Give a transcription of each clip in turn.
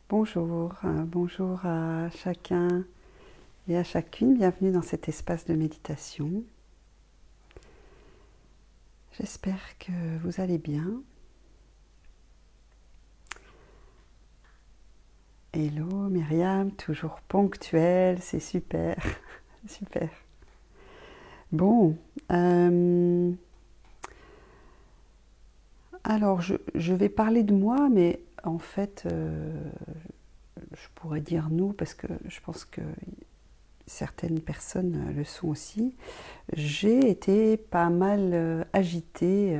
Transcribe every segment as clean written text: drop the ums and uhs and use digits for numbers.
Bonjour, bonjour à chacun et à chacune. Bienvenue dans cet espace de méditation. J'espère que vous allez bien. Hello Myriam, toujours ponctuelle, c'est super, super. Bon, alors je vais parler de moi, mais en fait, je pourrais dire nous parce que je pense que certaines personnes le sont aussi. J'ai été pas mal agitée.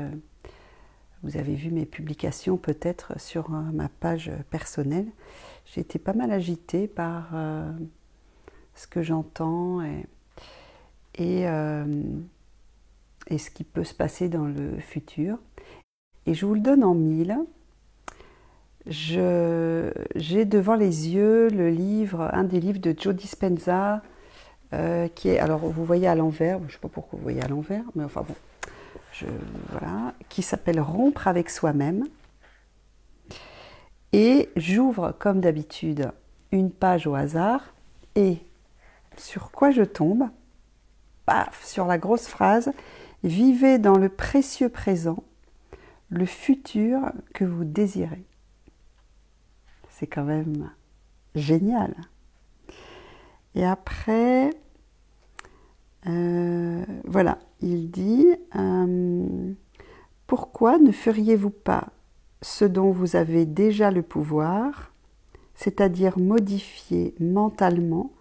Vous avez vu mes publications peut-être sur ma page personnelle. J'ai été pas mal agitée par ce que j'entends et, euh, et ce qui peut se passer dans le futur. Et je vous le donne en mille. J'ai devant les yeux le livre, un des livres de Joe Dispenza, qui est, alors vous voyez à l'envers, je ne sais pas pourquoi vous voyez à l'envers, mais enfin bon, voilà, qui s'appelle Rompre avec soi-même. Et j'ouvre comme d'habitude une page au hasard et sur quoi je tombe? Paf, sur la grosse phrase: vivez dans le précieux présent, le futur que vous désirez. C'est quand même génial. Et après, voilà, il dit pourquoi ne feriez-vous pas ce dont vous avez déjà le pouvoir, c'est-à-dire modifier mentalement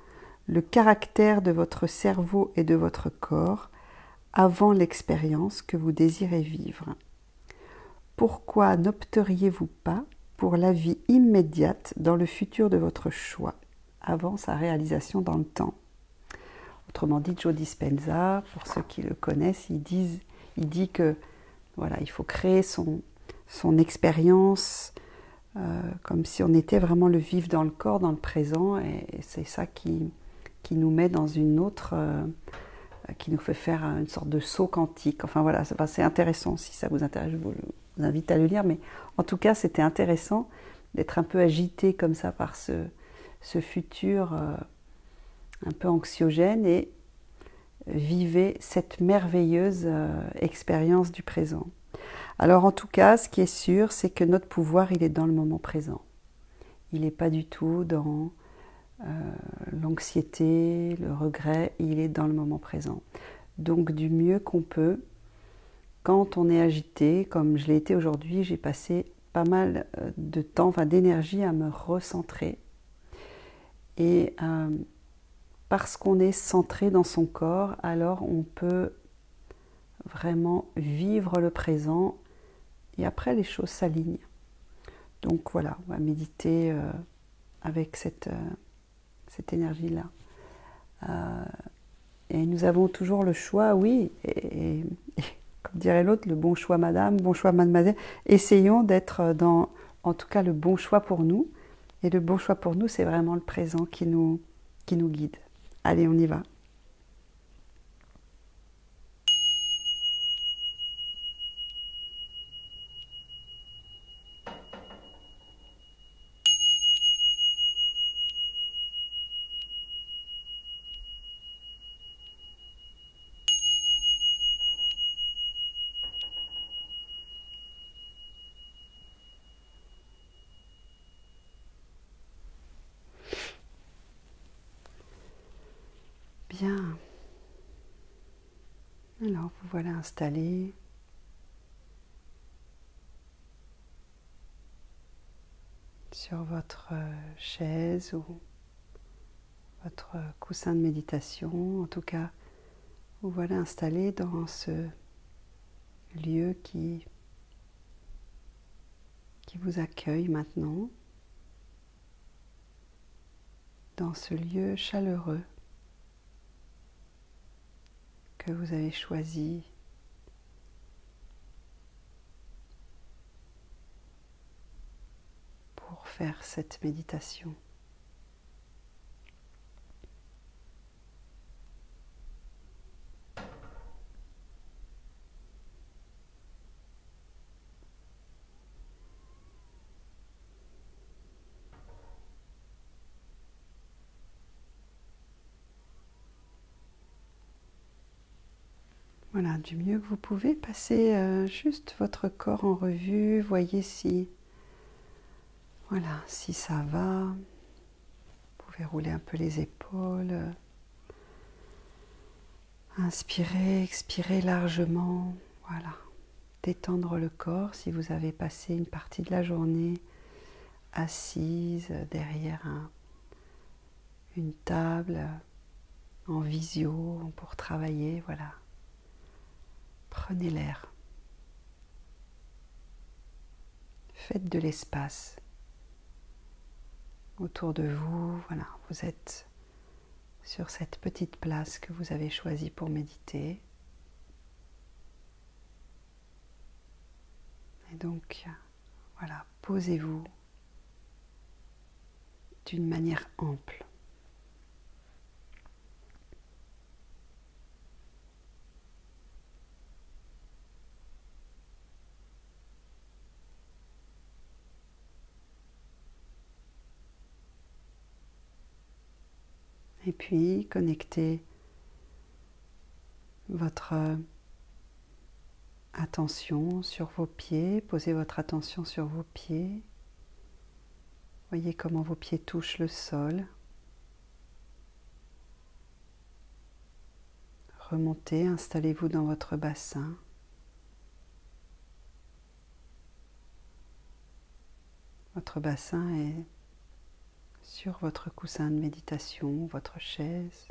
le caractère de votre cerveau et de votre corps avant l'expérience que vous désirez vivre? Pourquoi n'opteriez-vous pas pour la vie immédiate dans le futur de votre choix, avant sa réalisation dans le temps? Autrement dit, Joe Dispenza, pour ceux qui le connaissent, il dit que voilà, il faut créer son expérience comme si on était vraiment le vivre dans le corps, dans le présent, et c'est ça qui nous met dans une autre, qui nous fait faire une sorte de saut quantique. Enfin voilà, c'est intéressant, si ça vous intéresse, je vous invite à le lire, mais en tout cas c'était intéressant d'être un peu agité comme ça par ce futur un peu anxiogène, et vivez cette merveilleuse expérience du présent. Alors en tout cas, ce qui est sûr, c'est que notre pouvoir, il est dans le moment présent. Il n'est pas du tout dans l'anxiété, le regret, il est dans le moment présent. Donc du mieux qu'on peut, quand on est agité, comme je l'ai été aujourd'hui, j'ai passé pas mal de temps, enfin d'énergie à me recentrer. Et parce qu'on est centré dans son corps, alors on peut vraiment vivre le présent et après les choses s'alignent. Donc voilà, on va méditer avec cette énergie-là. Et nous avons toujours le choix, oui, et comme dirait l'autre, le bon choix madame, bon choix mademoiselle. Essayons d'être dans, en tout cas, le bon choix pour nous. Et le bon choix pour nous, c'est vraiment le présent qui nous guide. Allez, on y va. Bien. Alors, vous voilà installé. Sur votre chaise ou votre coussin de méditation. En tout cas, vous voilà installé dans ce lieu qui vous accueille maintenant, dans ce lieu chaleureux que vous avez choisi pour faire cette méditation. Voilà, du mieux que vous pouvez, passez juste votre corps en revue, voyez si, voilà, si ça va. Vous pouvez rouler un peu les épaules. Inspirez, expirez largement, voilà. Détendre le corps si vous avez passé une partie de la journée assise derrière une table en visio pour travailler, voilà. Prenez l'air. Faites de l'espace autour de vous, voilà. Vous êtes sur cette petite place que vous avez choisie pour méditer. Et donc, voilà, posez-vous d'une manière ample. Et puis, connectez votre attention sur vos pieds. Posez votre attention sur vos pieds. Voyez comment vos pieds touchent le sol. Remontez, installez-vous dans votre bassin. Votre bassin est sur votre coussin de méditation, votre chaise,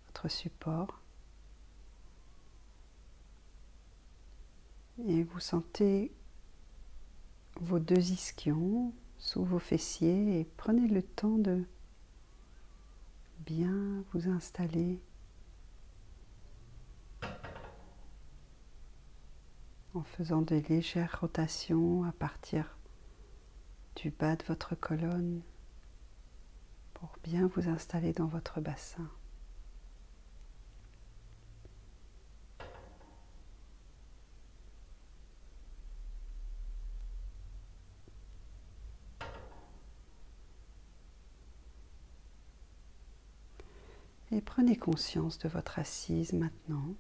votre support. Et vous sentez vos deux ischions sous vos fessiers et prenez le temps de bien vous installer en faisant de légères rotations à partir du bas de votre colonne pour bien vous installer dans votre bassin. Et prenez conscience de votre assise maintenant.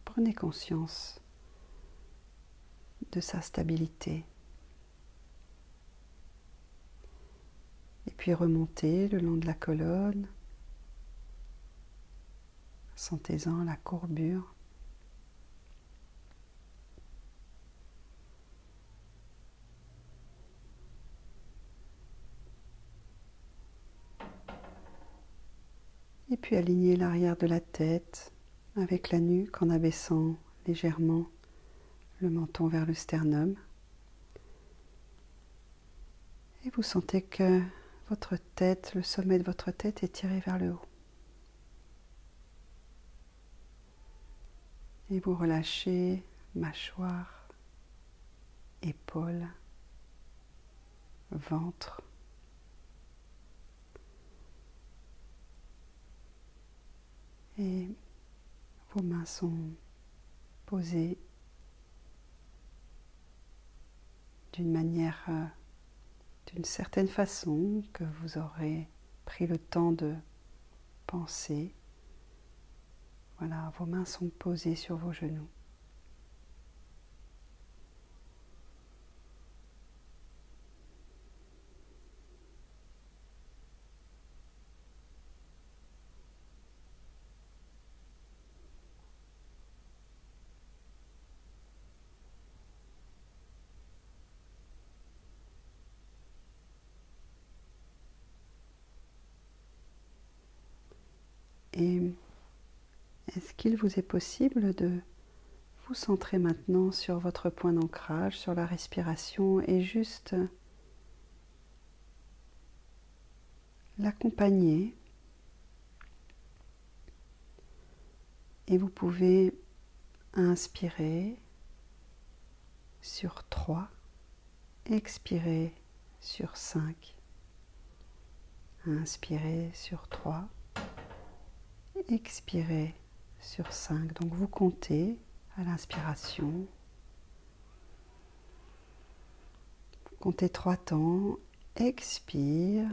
Prenez conscience de sa stabilité. Et puis remontez le long de la colonne. Sentez-en la courbure. Et puis alignez l'arrière de la tête avec la nuque en abaissant légèrement le menton vers le sternum. Et vous sentez que votre tête, le sommet de votre tête est tiré vers le haut. Et vous relâchez mâchoire, épaules, ventre. Et vos mains sont posées d'une manière, d'une certaine façon que vous aurez pris le temps de penser. Voilà, vos mains sont posées sur vos genoux. Et est-ce qu'il vous est possible de vous centrer maintenant sur votre point d'ancrage, sur la respiration et juste l'accompagner? Et vous pouvez inspirer sur 3, expirer sur 5, inspirer sur 3, expirer sur 5. Donc vous comptez à l'inspiration, vous Comptez 3 temps, expire.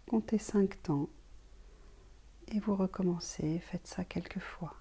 Comptez 5 temps et vous recommencez, faites ça quelques fois.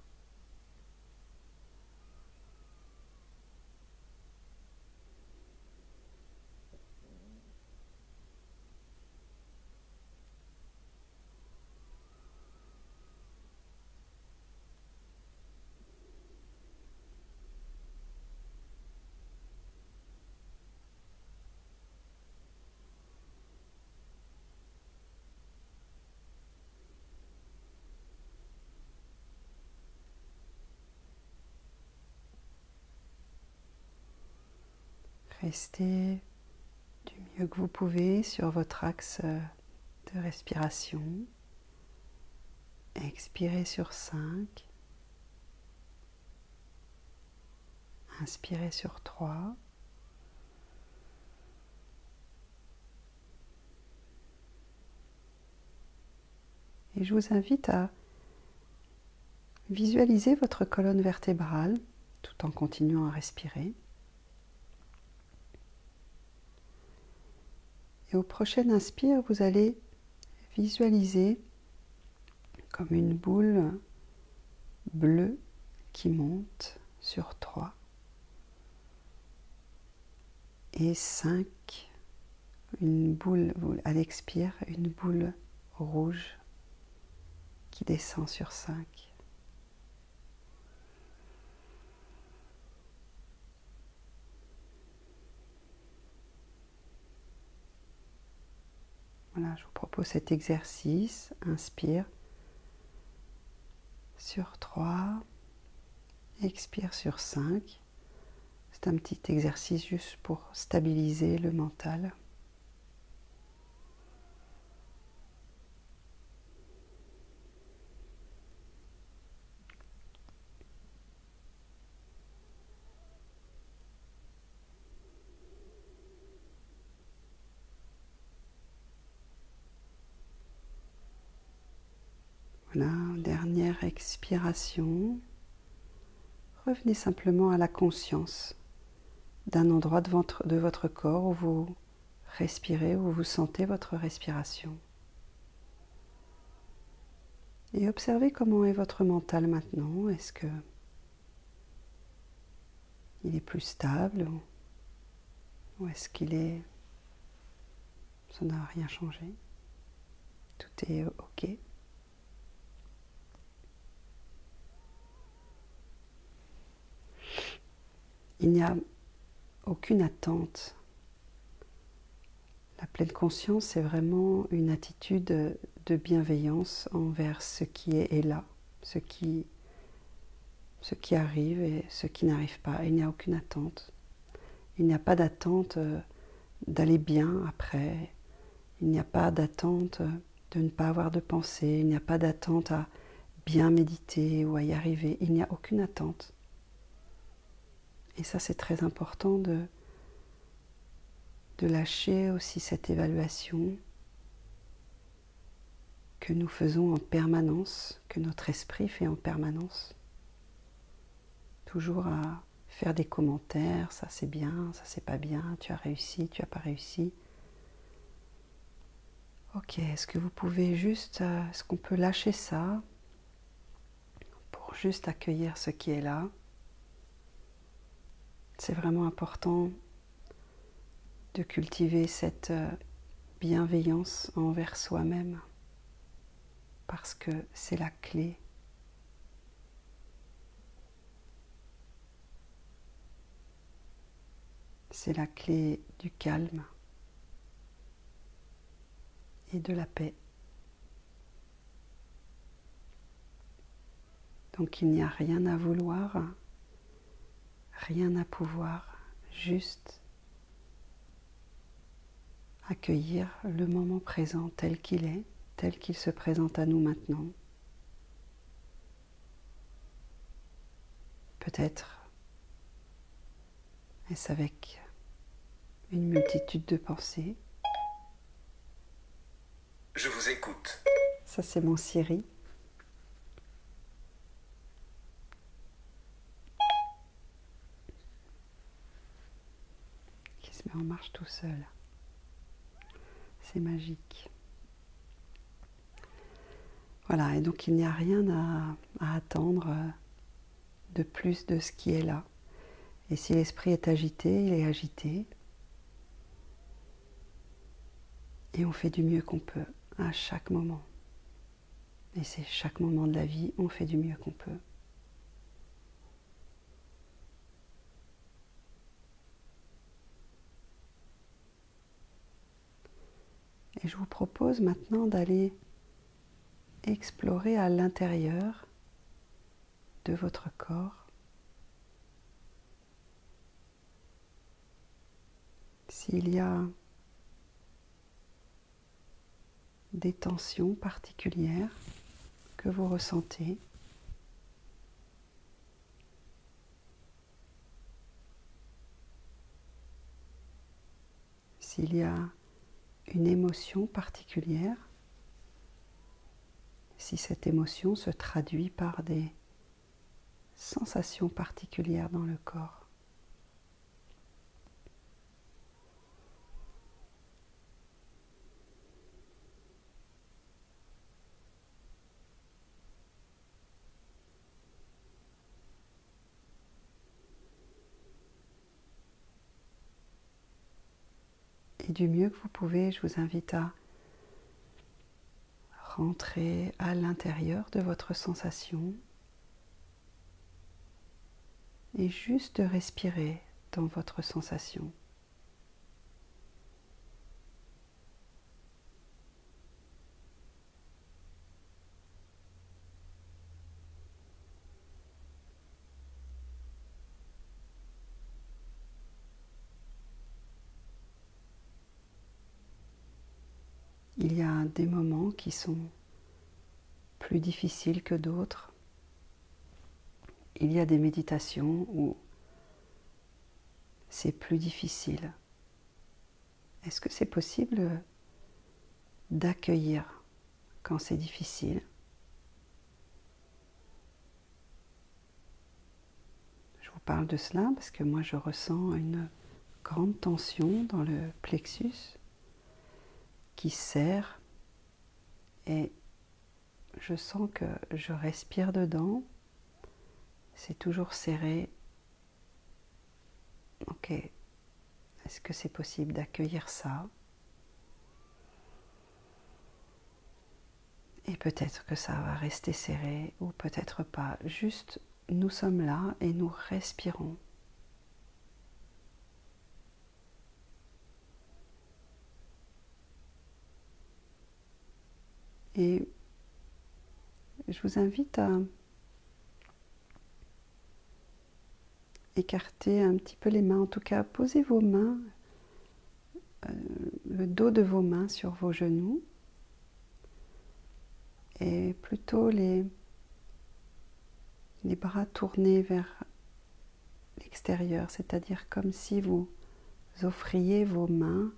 Restez du mieux que vous pouvez sur votre axe de respiration. Expirez sur 5. Inspirez sur 3. Et je vous invite à visualiser votre colonne vertébrale tout en continuant à respirer. Et au prochain inspire, vous allez visualiser comme une boule bleue qui monte sur 3 et 5, une boule, à l'expire, une boule rouge qui descend sur 5. Voilà, je vous propose cet exercice. Inspire sur 3, expire sur 5. C'est un petit exercice juste pour stabiliser le mental. Voilà, dernière expiration. Revenez simplement à la conscience d'un endroit de votre corps où vous respirez, où vous sentez votre respiration. Et observez comment est votre mental maintenant. Est-ce que il est plus stable ou est-ce qu'il est... Ça n'a rien changé. Tout est OK. Il n'y a aucune attente. La pleine conscience, c'est vraiment une attitude de bienveillance envers ce qui est là, ce qui arrive et ce qui n'arrive pas. Il n'y a aucune attente. Il n'y a pas d'attente d'aller bien après. Il n'y a pas d'attente de ne pas avoir de pensée. Il n'y a pas d'attente à bien méditer ou à y arriver. Il n'y a aucune attente. Et ça, c'est très important de lâcher aussi cette évaluation que nous faisons en permanence, que notre esprit fait en permanence. Toujours à faire des commentaires, ça c'est bien, ça c'est pas bien, tu as réussi, tu as pas réussi. Ok, est-ce que vous pouvez juste, est-ce qu'on peut lâcher ça pour juste accueillir ce qui est là? C'est vraiment important de cultiver cette bienveillance envers soi-même parce que c'est la clé. C'est la clé du calme et de la paix. Donc il n'y a rien à vouloir, rien à pouvoir, juste accueillir le moment présent tel qu'il est, tel qu'il se présente à nous maintenant. Peut-être est-ce avec une multitude de pensées. Je vous écoute. Ça, c'est mon Siri. se met en marche tout seul. C'est magique. Voilà, et donc il n'y a rien à attendre de plus de ce qui est là. Et si l'esprit est agité, il est agité. Et on fait du mieux qu'on peut à chaque moment. Et c'est chaque moment de la vie, on fait du mieux qu'on peut. Et je vous propose maintenant d'aller explorer à l'intérieur de votre corps s'il y a des tensions particulières que vous ressentez. S'il y a une émotion particulière, si cette émotion se traduit par des sensations particulières dans le corps. Et du mieux que vous pouvez, je vous invite à rentrer à l'intérieur de votre sensation et juste respirer dans votre sensation. Il y a des moments qui sont plus difficiles que d'autres. Il y a des méditations où c'est plus difficile. Est-ce que c'est possible d'accueillir quand c'est difficile? Je vous parle de cela parce que moi je ressens une grande tension dans le plexus qui serre et je sens que je respire dedans. C'est toujours serré. Ok, est-ce que c'est possible d'accueillir ça? Et peut-être que ça va rester serré ou peut-être pas. Juste, nous sommes là et nous respirons. Et je vous invite à écarter un petit peu les mains, en tout cas posez vos mains, le dos de vos mains sur vos genoux et plutôt les bras tournés vers l'extérieur, c'est-à-dire comme si vous offriez vos mains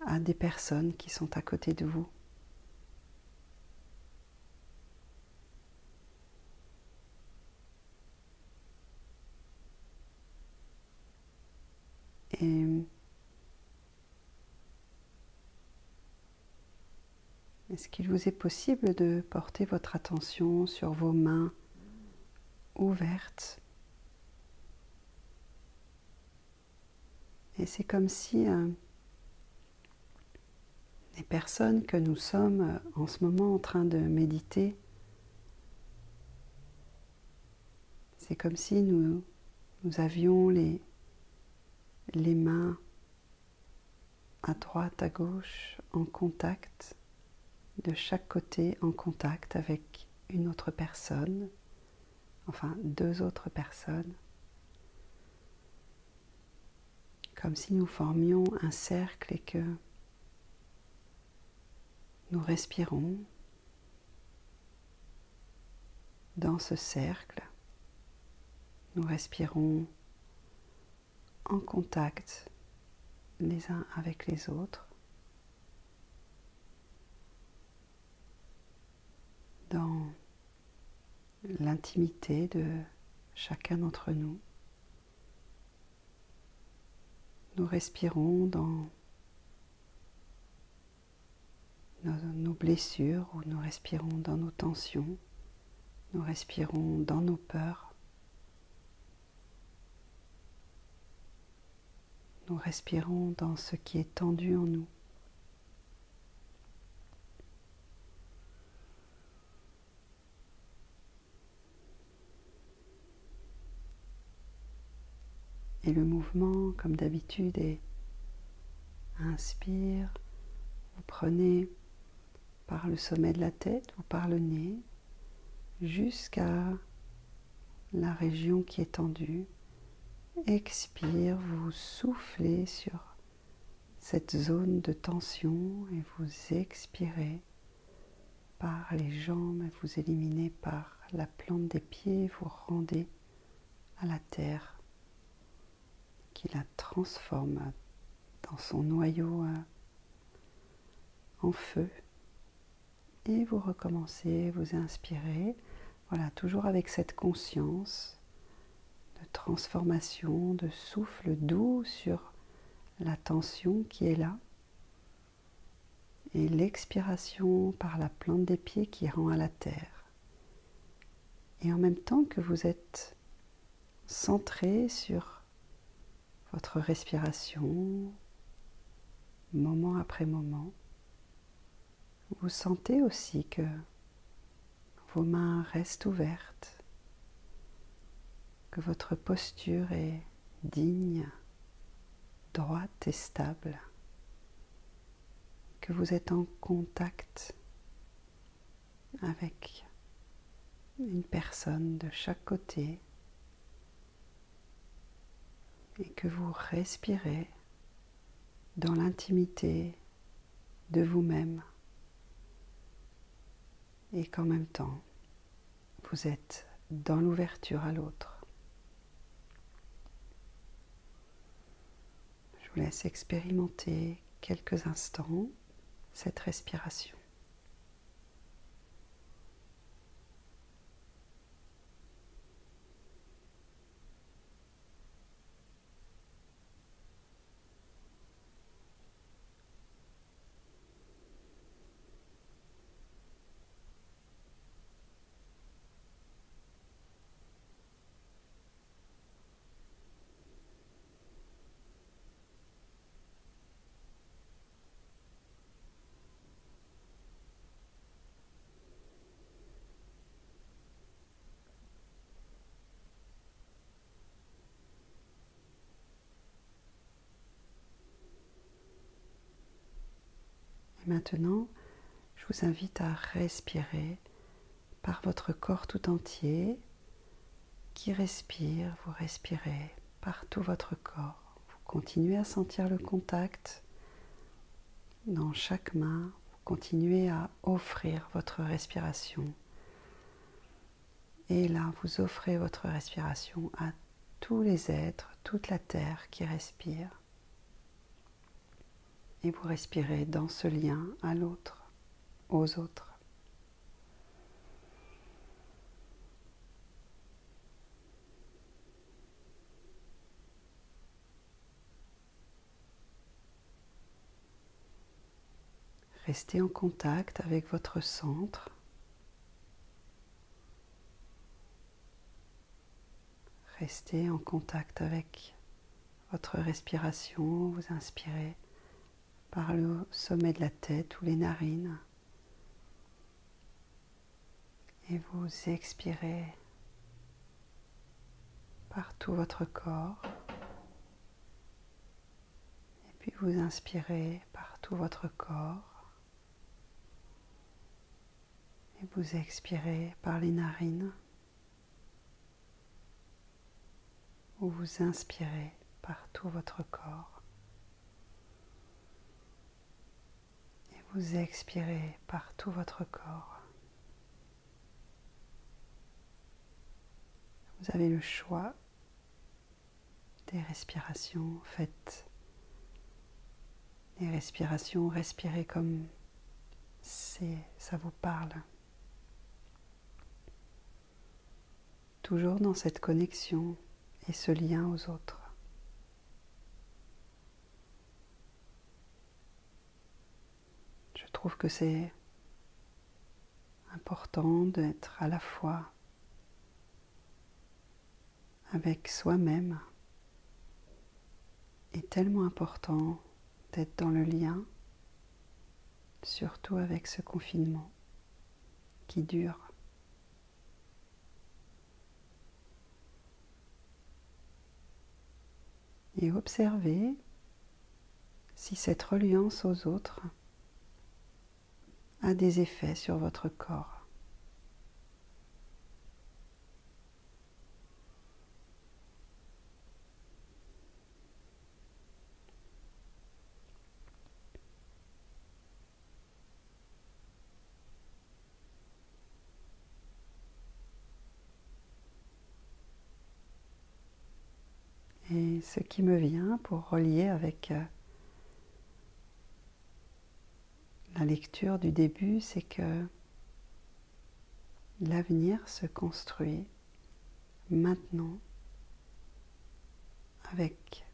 à des personnes qui sont à côté de vous. Et est-ce qu'il vous est possible de porter votre attention sur vos mains ouvertes? Et c'est comme si les personnes que nous sommes en ce moment en train de méditer, c'est comme si nous avions les mains à droite, à gauche, en contact, de chaque côté en contact avec une autre personne, enfin 2 autres personnes, comme si nous formions un cercle et que nous respirons dans ce cercle. Nous respirons en contact les uns avec les autres, dans l'intimité de chacun d'entre nous. nous respirons dans nos blessures, ou nous respirons dans nos tensions, nous respirons dans nos peurs, nous respirons dans ce qui est tendu en nous. Et le mouvement, comme d'habitude, est inspire, vous prenez par le sommet de la tête ou par le nez jusqu'à la région qui est tendue. Expire, vous soufflez sur cette zone de tension et vous expirez par les jambes, vous éliminez par la plante des pieds, vous rendez à la terre qui la transforme dans son noyau en feu. Et vous recommencez, vous inspirez, voilà, toujours avec cette conscience de transformation, de souffle doux sur la tension qui est là. Et l'expiration par la plante des pieds qui rend à la terre. Et en même temps que vous êtes centré sur votre respiration, moment après moment, vous sentez aussi que vos mains restent ouvertes, que votre posture est digne, droite et stable, que vous êtes en contact avec une personne de chaque côté et que vous respirez dans l'intimité de vous-même et qu'en même temps vous êtes dans l'ouverture à l'autre. Je vous laisse expérimenter quelques instants cette respiration. Maintenant, je vous invite à respirer par votre corps tout entier qui respire. Vous respirez par tout votre corps. Vous continuez à sentir le contact dans chaque main. Vous continuez à offrir votre respiration. Et là, vous offrez votre respiration à tous les êtres, toute la terre qui respire. Et vous respirez dans ce lien à l'autre, aux autres. Restez en contact avec votre centre. Restez en contact avec votre respiration. Vous inspirez par le sommet de la tête ou les narines. Et vous expirez par tout votre corps. Et puis vous inspirez par tout votre corps. Et vous expirez par les narines. Ou vous inspirez par tout votre corps. Et vous expirez par tout votre corps. Vous avez le choix des respirations. Faites des respirations, respirez comme ça vous parle. Toujours dans cette connexion et ce lien aux autres. trouve que c'est important d'être à la fois avec soi-même et tellement important d'être dans le lien, surtout avec ce confinement qui dure. Et observez si cette reliance aux autres a des effets sur votre corps. Et ce qui me vient pour relier avec la lecture du début, c'est que l'avenir se construit maintenant avec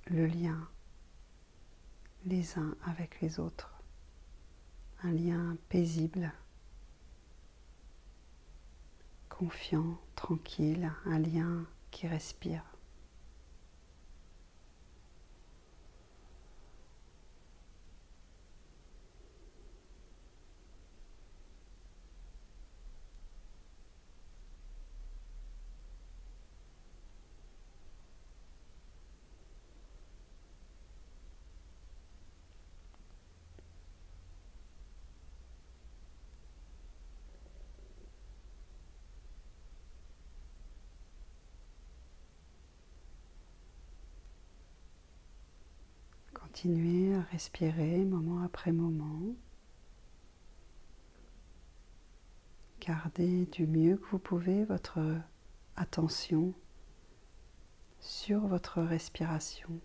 le lien les uns avec les autres, un lien paisible, confiant, tranquille, un lien qui respire. Continuez à respirer moment après moment. Gardez du mieux que vous pouvez votre attention sur votre respiration.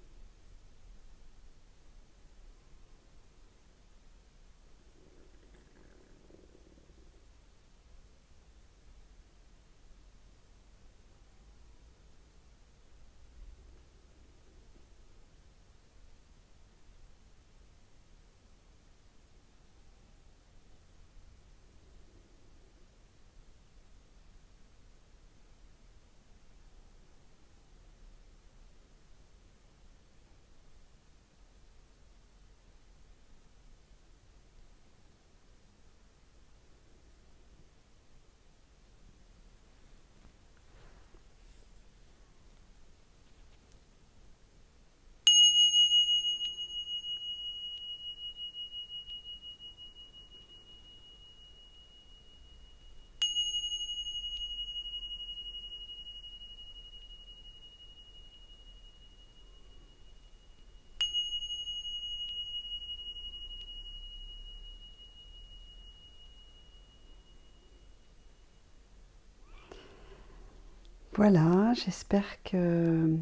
Voilà, j'espère que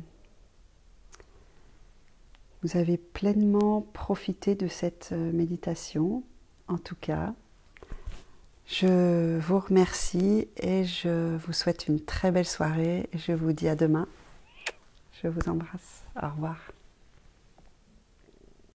vous avez pleinement profité de cette méditation. En tout cas, je vous remercie et je vous souhaite une très belle soirée. Je vous dis à demain. Je vous embrasse. Au revoir.